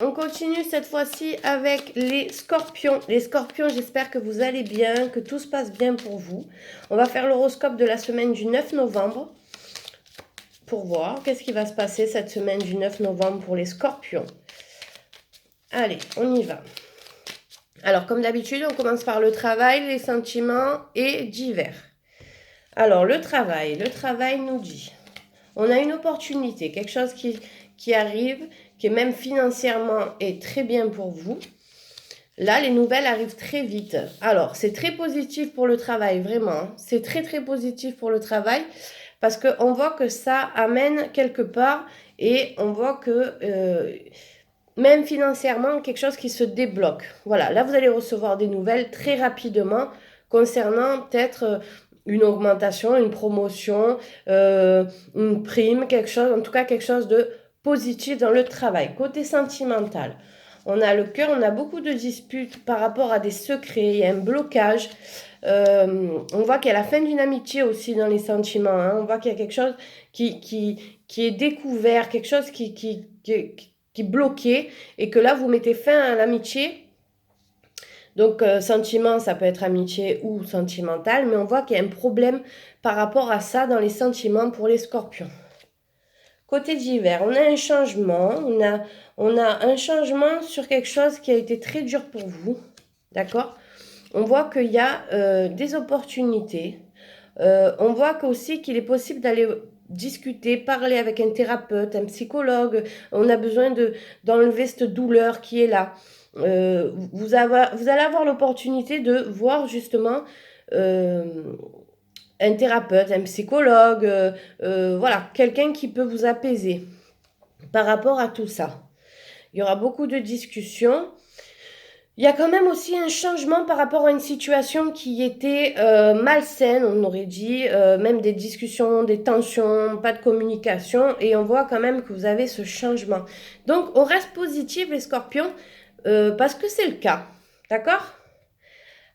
On continue cette fois-ci avec les scorpions. Les scorpions, j'espère que vous allez bien, que tout se passe bien pour vous. On va faire l'horoscope de la semaine du 9 novembre pour voir qu'est-ce qui va se passer cette semaine du 9 novembre pour les scorpions. Allez, on y va. Alors, comme d'habitude, on commence par le travail, les sentiments et divers. Alors, le travail nous dit, on a une opportunité, quelque chose qui arrive, qui est même financièrement est très bien pour vous. Là, les nouvelles arrivent très vite. Alors, c'est très positif pour le travail, vraiment. C'est très, très positif pour le travail parce qu'on voit que ça amène quelque part et on voit que même financièrement, quelque chose qui se débloque. Voilà, là, vous allez recevoir des nouvelles très rapidement concernant peut-être une augmentation, une promotion, une prime, quelque chose, en tout cas quelque chose de positif dans le travail. Côté sentimental, on a le cœur, on a beaucoup de disputes par rapport à des secrets, il y a un blocage. On voit qu'il y a la fin d'une amitié aussi dans les sentiments. Hein. On voit qu'il y a quelque chose qui est découvert, quelque chose qui est bloqué et que là, vous mettez fin à l'amitié. Donc, sentiment, ça peut être amitié ou sentimental, mais on voit qu'il y a un problème par rapport à ça dans les sentiments pour les scorpions. Côté divers, on a un changement, on a un changement sur quelque chose qui a été très dur pour vous, d'accord? On voit qu'il y a des opportunités, on voit aussi qu'il est possible d'aller discuter, parler avec un thérapeute, un psychologue, on a besoin d'enlever cette douleur qui est là. Vous allez avoir l'opportunité de voir justement un thérapeute, un psychologue, voilà, quelqu'un qui peut vous apaiser par rapport à tout ça. Il y aura beaucoup de discussions. Il y a quand même aussi un changement par rapport à une situation qui était malsaine, on aurait dit, même des discussions, des tensions, pas de communication, et on voit quand même que vous avez ce changement. Donc, on reste positif, les scorpions, parce que c'est le cas, d'accord?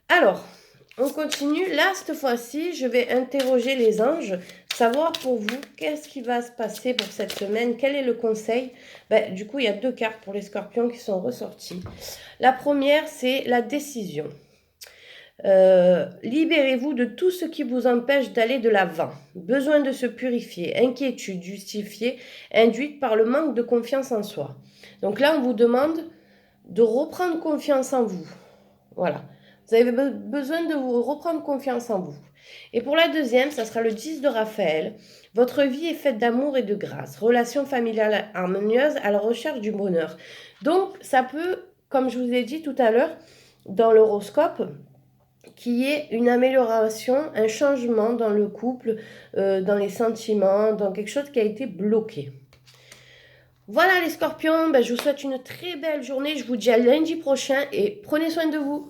Alors, on continue. Là, cette fois-ci, je vais interroger les anges, savoir pour vous, qu'est-ce qui va se passer pour cette semaine, quel est le conseil. Du coup, il y a 2 cartes pour les scorpions qui sont ressorties. La première, c'est la décision. Libérez-vous de tout ce qui vous empêche d'aller de l'avant. Besoin de se purifier, inquiétude justifiée, induite par le manque de confiance en soi. Donc là, on vous demande de reprendre confiance en vous. Voilà. Vous avez besoin de vous reprendre confiance en vous. Et pour la deuxième, ça sera le 10 de Raphaël. Votre vie est faite d'amour et de grâce. Relation familiale harmonieuse à la recherche du bonheur. Donc, ça peut, comme je vous ai dit tout à l'heure, dans l'horoscope, qu'il y ait une amélioration, un changement dans le couple, dans les sentiments, dans quelque chose qui a été bloqué. Voilà les scorpions, je vous souhaite une très belle journée. Je vous dis à lundi prochain et prenez soin de vous.